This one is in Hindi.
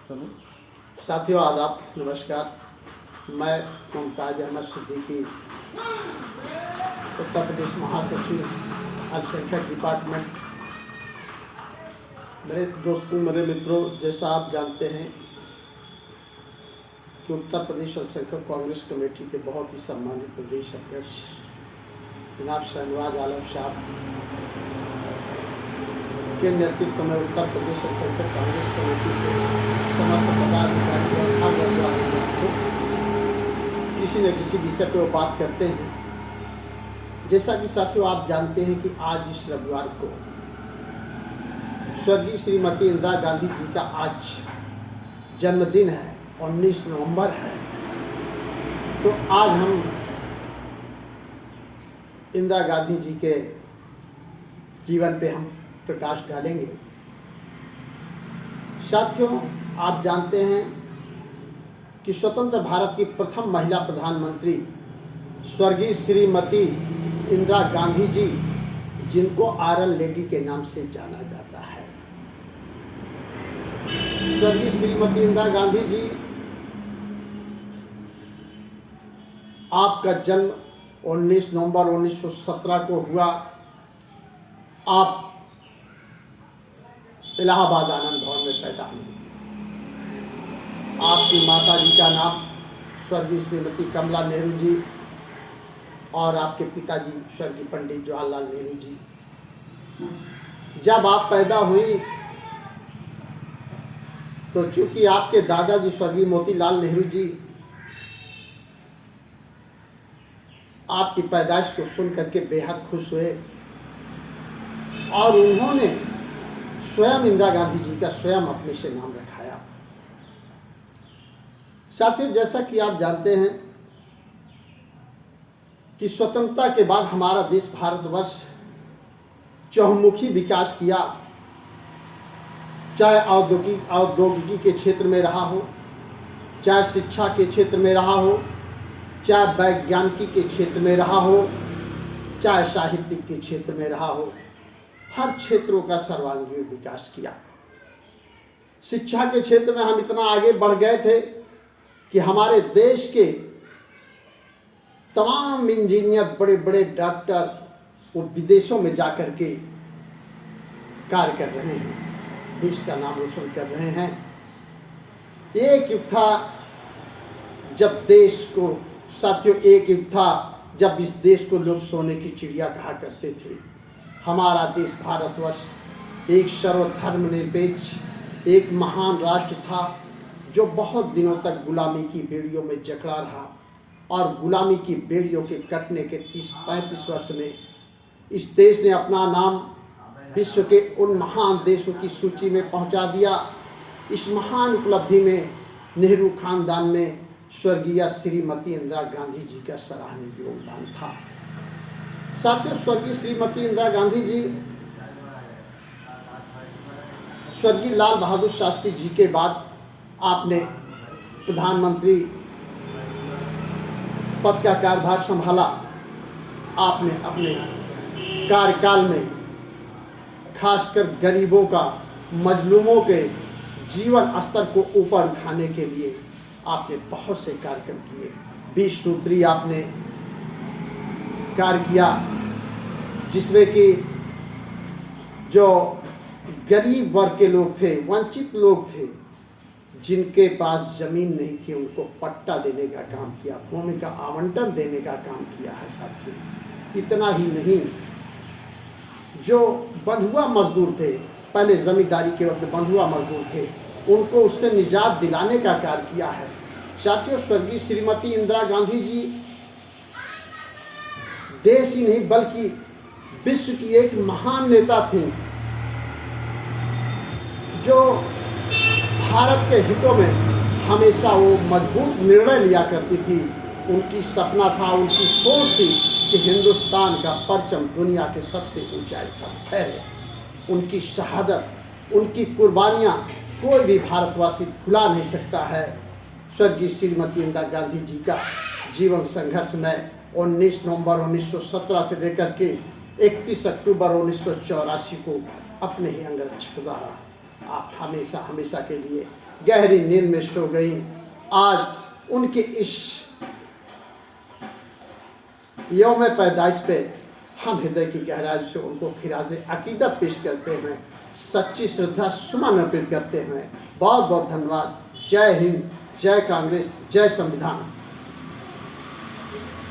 चलो साथियों आदाब, नमस्कार। मैं मुमताज अहमद सिद्दीकी, उत्तर प्रदेश महासचिव अल्पसंख्यक डिपार्टमेंट। मेरे दोस्तों, मेरे मित्रों, जैसा आप जानते हैं कि उत्तर प्रदेश अल्पसंख्यक कांग्रेस कमेटी के बहुत ही सम्मानित प्रदेश अध्यक्ष जनाब शहनवाज आलम साहब के नेतृत्व में उत्तर प्रदेश अल्पसंख्यक कांग्रेस कमेटी के समस्त पदाधिकारी किसी न किसी विषय पर वो बात करते हैं। जैसा कि साथियों आप जानते हैं कि आज इस रविवार को स्वर्गीय श्रीमती इंदिरा गांधी जी का आज जन्मदिन है, 19 नवंबर है। तो आज हम इंदिरा गांधी जी के जीवन पे हम प्रकाश डालेंगे। साथियों आप जानते हैं कि स्वतंत्र भारत की प्रथम महिला प्रधानमंत्री स्वर्गीय श्रीमती इंदिरा गांधी जी, जिनको आयरन लेडी के नाम से जाना जाता है, स्वर्गीय श्रीमती इंदिरा गांधी जी, आपका जन्म 19 नवंबर 1917 को हुआ। आप इलाहाबाद आनंद भवन में पैदा हुए। आपकी माता जी का नाम स्वर्गीय श्रीमती कमला नेहरू जी और आपके पिताजी स्वर्गीय पंडित जवाहरलाल नेहरू जी। जब आप पैदा हुई तो चूंकि आपके दादाजी स्वर्गीय मोतीलाल नेहरू जी आपकी पैदाइश को सुन करके बेहद खुश हुए और उन्होंने स्वयं इंदिरा गांधी जी का स्वयं अपने से नाम रखाया। साथियों जैसा कि आप जानते हैं कि स्वतंत्रता के बाद हमारा देश भारतवर्ष चहुमुखी विकास किया, चाहे औद्योगिकी के क्षेत्र में रहा हो, चाहे शिक्षा के क्षेत्र में रहा हो, चाहे वैज्ञानिकी के क्षेत्र में रहा हो, चाहे साहित्यिक के क्षेत्र में रहा हो, हर क्षेत्रों का सर्वांगीण विकास किया। शिक्षा के क्षेत्र में हम इतना आगे बढ़ गए थे कि हमारे देश के तमाम इंजीनियर, बड़े बड़े डॉक्टर वो विदेशों में जाकर के कार्य कर रहे हैं, देश का नाम रोशन कर रहे हैं। एक युग था जब देश को, साथियों एक युग था जब इस देश को लोग सोने की चिड़िया कहा करते थे। हमारा देश भारतवर्ष एक सर्वधर्मनिरपेक्ष एक महान राष्ट्र था जो बहुत दिनों तक गुलामी की बेड़ियों में जकड़ा रहा और गुलामी की बेड़ियों के कटने के 30-35 वर्ष में इस देश ने अपना नाम विश्व के उन महान देशों की सूची में पहुंचा दिया। इस महान उपलब्धि में नेहरू खानदान में स्वर्गीय श्रीमती इंदिरा गांधी जी का सराहनीय योगदान था। साथियों स्वर्गीय श्रीमती इंदिरा गांधी जी स्वर्गीय लाल बहादुर शास्त्री जी के बाद आपने प्रधानमंत्री पद का कार्यभार संभाला। आपने अपने कार्यकाल में खासकर गरीबों का, मजलूमों के जीवन स्तर को ऊपर उठाने के लिए आपने बहुत से कार्यक्रम किए। 20 सूत्री आपने कार्य किया, जिसमें कि जो गरीब वर्ग के लोग थे, वंचित लोग थे, जिनके पास जमीन नहीं थी, उनको पट्टा देने का काम किया, भूमि का आवंटन देने का काम किया है। साथियों इतना ही नहीं, जो बंधुआ मजदूर थे, पहले जमींदारी के वक्त बंधुआ मजदूर थे, उनको उससे निजात दिलाने का कार्य किया है। साथियों स्वर्गीय श्रीमती इंदिरा गांधी जी देश ही नहीं बल्कि विश्व की एक महान नेता थी जो भारत के हितों में हमेशा वो मजबूत निर्णय लिया करती थी। उनकी सपना था, उनकी सोच थी कि हिंदुस्तान का परचम दुनिया के सबसे ऊंचाई पर फहरे। उनकी शहादत, उनकी कुर्बानियाँ कोई भी भारतवासी भुला नहीं सकता है। स्वर्गीय श्रीमती इंदिरा गांधी जी का जीवन संघर्ष में 19 नवंबर 1917 से लेकर के 31 अक्टूबर 1984 को अपने ही अंगरक्षक द्वारा आप हमेशा हमेशा के लिए गहरी नींद में सो गई। आज उनके इस यौम पैदाइश पे हम हृदय की गहराई से उनको खिराज अकीदत पेश करते हैं, सच्ची श्रद्धा सुमन अर्पित करते हैं। बहुत बहुत धन्यवाद। जय हिंद, जय कांग्रेस, जय संविधान।